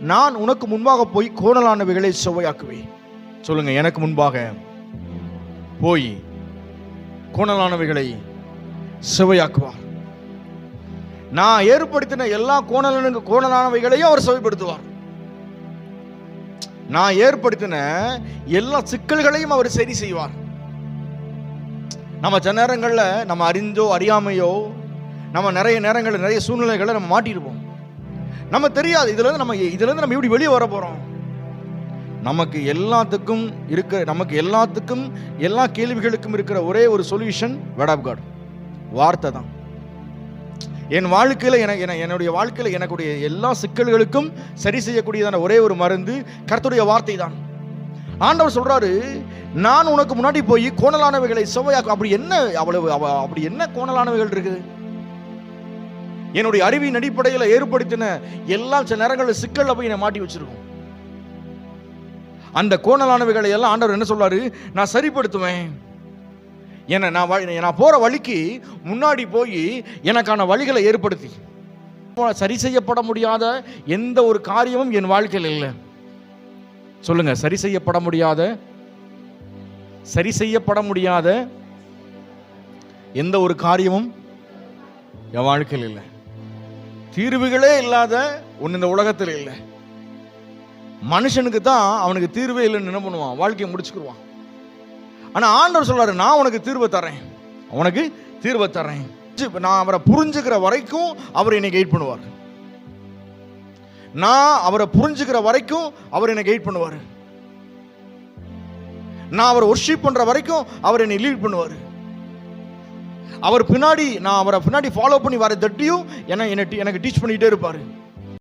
நான் உனக்கு முன்பாக போய் கோணலானவைகளை செவ்வையாக்குவேன். சொல்லுங்க, எனக்கு முன்பாக போய் கோணலானவைகளை செவ்வையாக்குவார். நான் ஏற்படுத்தின எல்லா கோணலானவைகளையும் அவர் செவ்வைப்படுத்துவார். நான் ஏற்படுத்தின எல்லா சிக்கல்களையும் அவர் சரி செய்வார். நம்ம சில நேரங்களில் நம்ம அறிந்தோ அறியாமையோ நம்ம நிறைய நேரங்களில் நிறைய சூழ்நிலைகளை நம்ம மாட்டிருப்போம். நம்ம தெரியாது இதுலேருந்து நம்ம எப்படி வெளியே வர போகிறோம். நமக்கு எல்லாத்துக்கும் எல்லா கேள்விகளுக்கும் இருக்கிற ஒரே ஒரு சொல்யூஷன் வேர்ட் ஆஃப் காட், வார்த்தை தான். என் வாழ்க்கையில் என்னுடைய வாழ்க்கையில் எனக்குடைய எல்லா சிக்கல்களுக்கும் சரி செய்யக்கூடியதான ஒரே ஒரு மருந்து கர்த்தருடைய வார்த்தை தான். ஆண்டவர் சொல்றாரு, நான் உனக்கு முன்னாடி போய் கோணலானவைகளை செவ்வையாக்கும். அப்படி என்ன கோணலானவைகள் இருக்குது? என்னுடைய அறிவின் அடிப்படையில் ஏற்படுத்தின எல்லா சில நேரங்களில் சிக்கல்ல போய் என்னை மாட்டி வச்சிருக்கோம். அந்த கோணலானவைகளை எல்லாம் ஆண்டவர் என்ன சொல்றாரு, நான் சரிப்படுத்துவேன். நான் போற வழிக்கு முன்னாடி போய் எனக்கான வழிகளை ஏற்படுத்தி சரி செய்யப்பட முடியாத எந்த ஒரு காரியமும் என் வாழ்க்கையில் இல்லை. சொல்லுங்க, சரி செய்யப்பட முடியாத எந்த ஒரு காரியமும் என் வாழ்க்கையில் இல்லை. தீர்வுகளே இல்லாத ஒன்று இந்த உலகத்தில் இல்லை. மனுஷனுக்கு தான் அவனுக்கு தீர்வே இல்லைன்னு என்ன பண்ணுவான், வாழ்க்கையை முடிச்சுக்குருவான். ஆனா ஆண்டவர் சொல்றாரு, நான் உனக்கு தீர்வை தரேன். நான் அவரை புரிஞ்சுக்கிற வரைக்கும் அவர் என்னை கைட் பண்ணுவார். நான் அவரை புரிஞ்சுக்கிற வரைக்கும் அவர் என்னை கைட் பண்ணுவார். நான் அவரை வொர்ஷிப் பண்ற வரைக்கும் அவர் என்னை லீட் பண்ணுவார். நான் அவரை பின்னாடி ஃபாலோ பண்ணி வர தட்டியும் எனக்கு டீச் பண்ணிட்டே இருப்பாரு.